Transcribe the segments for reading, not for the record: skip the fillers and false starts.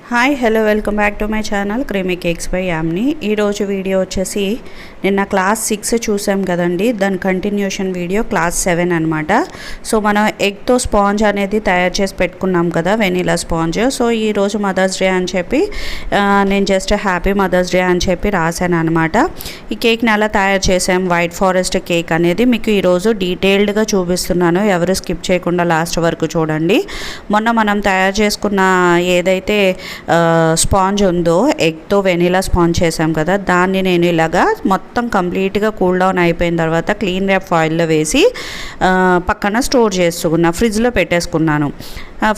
Hi hello welcome back to my channel creamy cakes by Yamni. ఈరోజు video వచ్చేసి నిన్న class 6 చూసాం కదండి, దాని కంటిన్యూషన్ వీడియో క్లాస్ 7 అనమాట. సో మనం ఎగ్తో స్పాంజ్ అనేది తయారు చేసి పెట్టుకున్నాం కదా, వెనీలా స్పాంజ్. సో ఈరోజు మదర్స్ డే అని చెప్పి నేను జస్ట్ హ్యాపీ మదర్స్ డే అని చెప్పి రాశాను అనమాట. ఈ కేక్ని ఎలా తయారు చేసాం, వైట్ ఫారెస్ట్ కేక్ అనేది మీకు ఈరోజు డీటెయిల్డ్గా చూపిస్తున్నాను. ఎవరు స్కిప్ చేయకుండా లాస్ట్ వరకు చూడండి. మొన్న మనం తయారు చేసుకున్న ఏదైతే స్పాంజ్ ఉందో, ఎగ్తో వెనీలా స్పాంజ్ చేసాం కదా, దాన్ని నేను ఇలాగా మొత్తం కంప్లీట్గా కూల్ డౌన్ అయిపోయిన తర్వాత క్లీన్ ర్యాప్ ఫాయిల్లో వేసి పక్కన స్టోర్ చేసుకున్నా, ఫ్రిడ్జ్లో పెట్టేసుకున్నాను.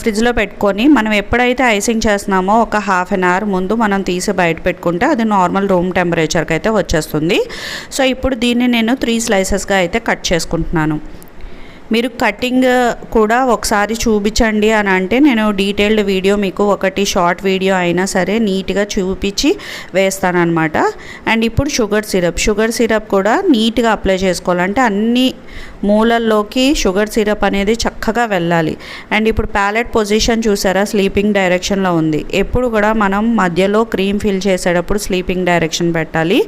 ఫ్రిడ్జ్లో పెట్టుకొని మనం ఎప్పుడైతే ఐసింగ్ చేస్తున్నామో ఒక హాఫ్ అన్ అవర్ ముందు మనం తీసి బయట పెట్టుకుంటే అది నార్మల్ రూమ్ టెంపరేచర్కి అయితే వచ్చేస్తుంది. సో ఇప్పుడు దీన్ని నేను 3 స్లైసెస్గా అయితే కట్ చేసుకుంటున్నాను. మీరు కటింగ్ కూడా ఒకసారి చూపించండి అని అంటే నేను డీటెయిల్డ్ వీడియో మీకు ఒకటి షార్ట్ వీడియో అయినా సరే నీట్గా చూపించి వేస్తానన్నమాట. అండ్ ఇప్పుడు షుగర్ సిరప్ కూడా నీట్గా అప్లై చేసుకోవాలంటే అన్ని మూలల్లోకి షుగర్ సిరప్ అనేది చక్కగా వెళ్ళాలి. అండ్ ఇప్పుడు ప్యాలెట్ పొజిషన్ చూసారా, స్లీపింగ్ డైరెక్షన్లో ఉంది. ఎప్పుడు కూడా మనం మధ్యలో క్రీమ్ ఫిల్ చేసేటప్పుడు స్లీపింగ్ డైరెక్షన్ పెట్టాలి.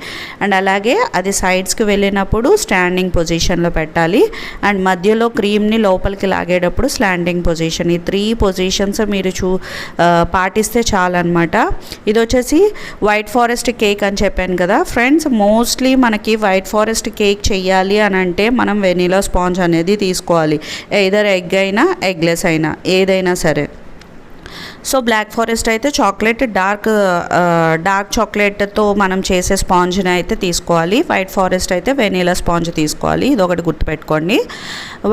అండ్ అలాగే అది సైడ్స్కి వెళ్ళినప్పుడు స్టాండింగ్ పొజిషన్లో పెట్టాలి. అండ్ మధ్యలో క్రీమ్ని లోపలికి లాగేటప్పుడు స్లాండింగ్ పొజిషన్. ఈ 3 పొజిషన్స్ మీరు పాటిస్తే చాలన్నమాట. ఇది వచ్చేసి వైట్ ఫారెస్ట్ కేక్ అని చెప్పాను కదా ఫ్రెండ్స్. మోస్ట్లీ మనకి వైట్ ఫారెస్ట్ కేక్ చెయ్యాలి అని అంటే మనం వెనీలా స్పాంజ్ అనేది తీసుకోవాలి. ఎయిదర్ ఎగ్ అయినా ఎగ్లెస్ అయినా ఏదైనా సరే. సో బ్లాక్ ఫారెస్ట్ అయితే డార్క్ చాక్లెట్తో మనం చేసే స్పాంజ్ని అయితే తీసుకోవాలి. వైట్ ఫారెస్ట్ అయితే వెనీలా స్పాంజ్ తీసుకోవాలి. ఇది ఒకటి గుర్తుపెట్టుకోండి.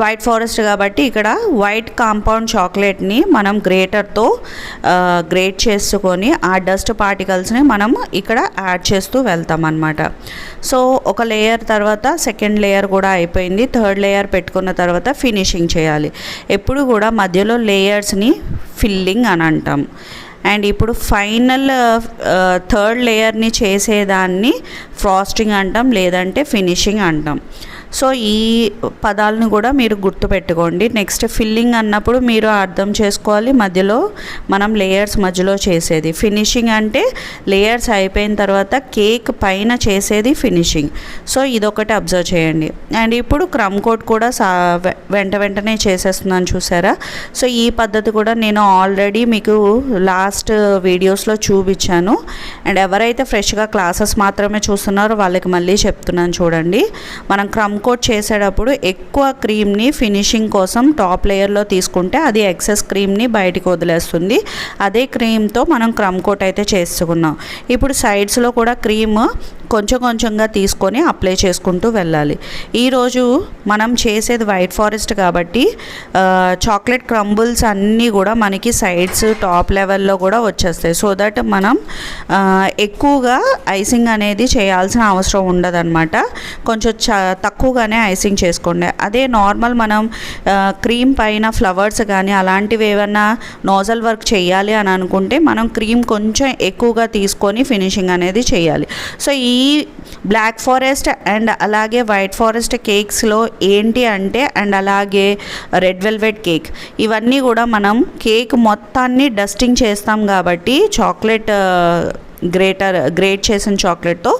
వైట్ ఫారెస్ట్ కాబట్టి ఇక్కడ వైట్ కాంపౌండ్ చాక్లెట్ని మనం గ్రేటర్తో గ్రేట్ చేసుకొని ఆ డస్ట్ పార్టికల్స్ని మనం ఇక్కడ యాడ్ చేస్తూ వెళ్తాం అన్నమాట. సో ఒక లేయర్ తర్వాత సెకండ్ లేయర్ కూడా అయిపోయింది. థర్డ్ లేయర్ పెట్టుకున్న తర్వాత ఫినిషింగ్ చేయాలి. ఎప్పుడు కూడా మధ్యలో లేయర్స్ని ఫిల్లింగ్ అని అంటాం. అండ్ ఇప్పుడు ఫైనల్ థర్డ్ లేయర్ని చేసేదాన్ని ఫ్రాస్టింగ్ అంటాం, లేదంటే ఫినిషింగ్ అంటాం. సో ఈ పదాలను కూడా మీరు గుర్తుపెట్టుకోండి. నెక్స్ట్ ఫిల్లింగ్ అన్నప్పుడు మీరు అర్థం చేసుకోవాలి, మధ్యలో మనం లేయర్స్ మధ్యలో చేసేది. ఫినిషింగ్ అంటే లేయర్స్ అయిపోయిన తర్వాత కేక్ పైన చేసేది ఫినిషింగ్. సో ఇదొకటి అబ్జర్వ్ చేయండి. అండ్ ఇప్పుడు క్రమ్ కోట్ కూడా వెంటనే చేసేస్తున్నాను చూసారా. సో ఈ పద్ధతి కూడా నేను ఆల్రెడీ మీకు లాస్ట్ వీడియోస్లో చూపించాను. అండ్ ఎవరైతే ఫ్రెష్గా క్లాసెస్ మాత్రమే చూస్తున్నారో వాళ్ళకి మళ్ళీ చెప్తున్నాను చూడండి. మనం క్రమ్ కోట్ చేసేటప్పుడు ఎక్కువ క్రీమ్ని ఫినిషింగ్ కోసం టాప్ లేయర్లో తీసుకుంటే అది ఎక్సెస్ క్రీమ్ని బయటికి వదిలేస్తుంది. అదే క్రీమ్తో మనం క్రమ్ కోట్ అయితే చేసుకున్నాం. ఇప్పుడు సైడ్స్లో కూడా క్రీమ్ కొంచెంగా తీసుకొని అప్లై చేసుకుంటూ వెళ్ళాలి. ఈరోజు మనం చేసేది వైట్ ఫారెస్ట్ కాబట్టి చాక్లెట్ క్రంబుల్స్ అన్నీ కూడా మనకి సైడ్స్ టాప్ లెవెల్లో కూడా వచ్చేస్తాయి. సో దట్ మనం ఎక్కువగా ఐసింగ్ అనేది చేయాల్సిన అవసరం ఉండదన్నమాట. కొంచెం తక్కువగానే ఐసింగ్ చేసుకోండి. అదే నార్మల్ మనం క్రీమ్ పైన ఫ్లవర్స్ కానీ అలాంటివి ఏమన్నా నోజల్ వర్క్ చేయాలి అని అనుకుంటే మనం క్రీమ్ కొంచెం ఎక్కువగా తీసుకొని ఫినిషింగ్ అనేది చేయాలి. సో ఈ బ్లాక్ ఫారెస్ట్ అండ్ అలాగే వైట్ ఫారెస్ట్ కేక్స్లో ఏంటి అంటే, అండ్ అలాగే రెడ్ వెల్వెట్ కేక్, ఇవన్నీ కూడా మనం కేక్ మొత్తాన్ని డస్టింగ్ చేస్తాం కాబట్టి చాక్లెట్ గ్రేట్ చేసిన చాక్లెట్తో.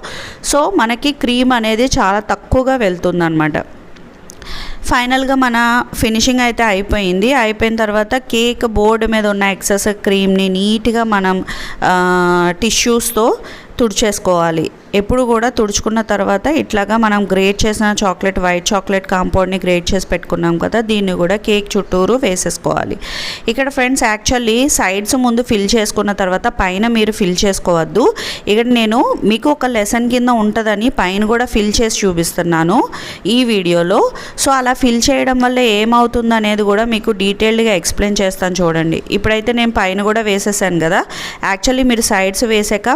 సో మనకి క్రీమ్ అనేది చాలా తక్కువగా వెళ్తుందన్నమాట. ఫైనల్గా మన ఫినిషింగ్ అయితే అయిపోయిన తర్వాత కేక్ బోర్డు మీద ఉన్న ఎక్సెస్ క్రీమ్ని నీట్గా మనం టిష్యూస్తో తుడిచేసుకోవాలి. ఎప్పుడు కూడా తుడుచుకున్న తర్వాత ఇట్లాగా మనం గ్రేట్ చేసిన వైట్ చాక్లెట్ కాంపౌండ్ని గ్రేట్ చేసి పెట్టుకున్నాం కదా, దీన్ని కూడా కేక్ చుట్టూరు వేసేసుకోవాలి. ఇక్కడ ఫ్రెండ్స్ యాక్చువల్లీ సైడ్స్ ముందు ఫిల్ చేసుకున్న తర్వాత పైన మీరు ఫిల్ చేసుకోవద్దు. ఇక్కడ నేను మీకు ఒక లెసన్ కింద ఉంటుందని పైన కూడా ఫిల్ చేసి చూపిస్తున్నాను ఈ వీడియోలో. సో అలా ఫిల్ చేయడం వల్ల ఏమవుతుంది అనేది కూడా మీకు డీటెయిల్డ్గా ఎక్స్ప్లెయిన్ చేస్తాను చూడండి. ఇప్పుడైతే నేను పైన కూడా వేసేసాను కదా. యాక్చువల్లీ మీరు సైడ్స్ వేసాక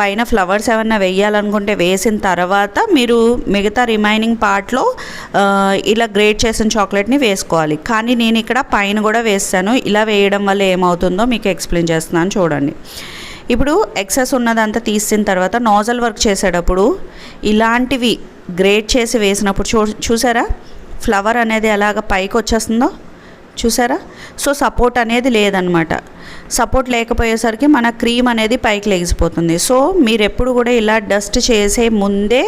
పైన ఫ్లవర్స్ ఏమన్నా వేయాలనుకుంటే వేసిన తర్వాత మీరు మిగతా రిమైనింగ్ పార్ట్లో ఇలా గ్రేట్ చేసిన చాక్లెట్ని వేసుకోవాలి. కానీ నేను ఇక్కడ పైన కూడా వేస్తాను. ఇలా వేయడం వల్ల ఏమవుతుందో మీకు ఎక్స్ప్లెయిన్ చేస్తున్నాను చూడండి. ఇప్పుడు ఎక్సెస్ ఉన్నదంతా తీసిన తర్వాత నోజల్ వర్క్ చేసేటప్పుడు ఇలాంటివి గ్రేట్ చేసి వేసినప్పుడు చూసారా ఫ్లవర్ అనేది ఎలాగ పైకి వచ్చేస్తుందో చూసారా. సో సపోర్ట్ అనేది లేదనమాట. సపోర్ట్ లేకపోయేసరికి మన క్రీమ్ అనేది పైకి లెగిసిపోతుంది. సో మీరు ఎప్పుడు కూడా ఇలా డస్ట్ చేసే ముందే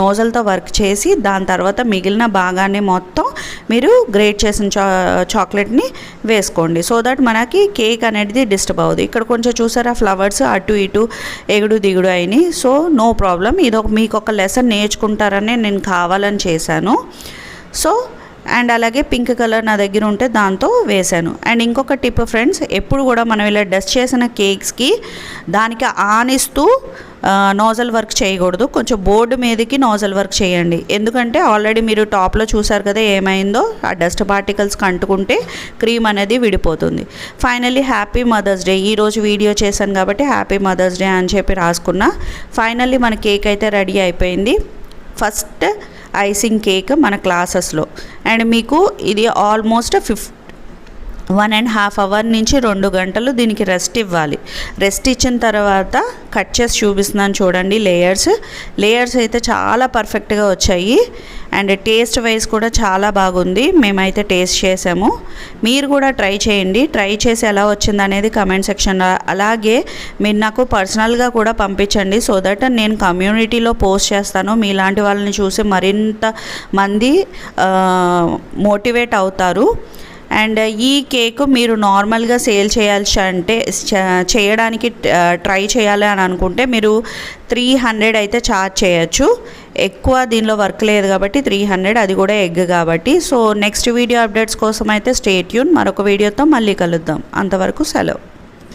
నోజల్తో వర్క్ చేసి దాని తర్వాత మిగిలిన భాగాన్ని మొత్తం మీరు గ్రేట్ చేసిన చాక్లెట్ని వేసుకోండి. సో దట్ మనకి కేక్ అనేది డిస్టర్బ్ అవ్వదు. ఇక్కడ కొంచెం చూసారా ఫ్లవర్స్ అటు ఇటు ఎగుడు దిగుడు అయినాయి. సో నో ప్రాబ్లం, ఇది మీకు ఒక లెసన్ నేర్చుకుంటారని నేను కావాలని చేశాను. సో అండ్ అలాగే పింక్ కలర్ నా దగ్గర ఉంటే దాంతో వేశాను. అండ్ ఇంకొక టిప్ ఫ్రెండ్స్, ఎప్పుడు కూడా మనం ఇలా డస్ట్ చేసిన కేక్స్కి దానికి ఆనిస్తూ నోజల్ వర్క్ చేయకూడదు. కొంచెం బోర్డు మీదకి నోజల్ వర్క్ చేయండి. ఎందుకంటే ఆల్రెడీ మీరు టాప్లో చూసారు కదా ఏమైందో, ఆ డస్ట్ పార్టికల్స్కి అంటుకుంటే క్రీమ్ అనేది విడిపోతుంది. Finally happy mother's day. ఈరోజు వీడియో చేశాను కాబట్టి హ్యాపీ మదర్స్ డే అని చెప్పి రాసుకున్నా. ఫైనల్లీ మన కేక్ అయితే రెడీ అయిపోయింది. ఫస్ట్ ఐసింగ్ కేక్ మన క్లాసెస్లో. అండ్ మీకు ఇది ఆల్మోస్ట్ 1.5 అవర్ నుంచి 2 గంటలు దీనికి రెస్ట్ ఇవ్వాలి. రెస్ట్ ఇచ్చిన తర్వాత కట్ చేసి చూపిస్తున్నాను చూడండి. లేయర్స్ అయితే చాలా పర్ఫెక్ట్గా వచ్చాయి. అండ్ టేస్ట్ వైజ్ కూడా చాలా బాగుంది. మేమైతే టేస్ట్ చేసాము. మీరు కూడా ట్రై చేయండి. ట్రై చేసి ఎలా వచ్చింది అనేది కమెంట్ సెక్షన్లో, అలాగే మీరు నాకు పర్సనల్గా కూడా పంపించండి. సో దట్ నేను కమ్యూనిటీలో పోస్ట్ చేస్తాను. మీలాంటి వాళ్ళని చూసి మరింత మంది మోటివేట్ అవుతారు. అండ్ ఈ కేక్ మీరు నార్మల్గా సేల్ చేయాల్సి అంటే చేయడానికి ట్రై చేయాలి అని అనుకుంటే మీరు 300 అయితే ఛార్జ్ చేయొచ్చు. ఎక్కువ దీనిలో వర్క్ లేదు కాబట్టి 300, అది కూడా ఎగ్ కాబట్టి. సో నెక్స్ట్ వీడియో అప్డేట్స్ కోసం అయితే స్టే ట్యూన్. మరొక వీడియోతో మళ్ళీ కలుద్దాం. అంతవరకు సెలవు.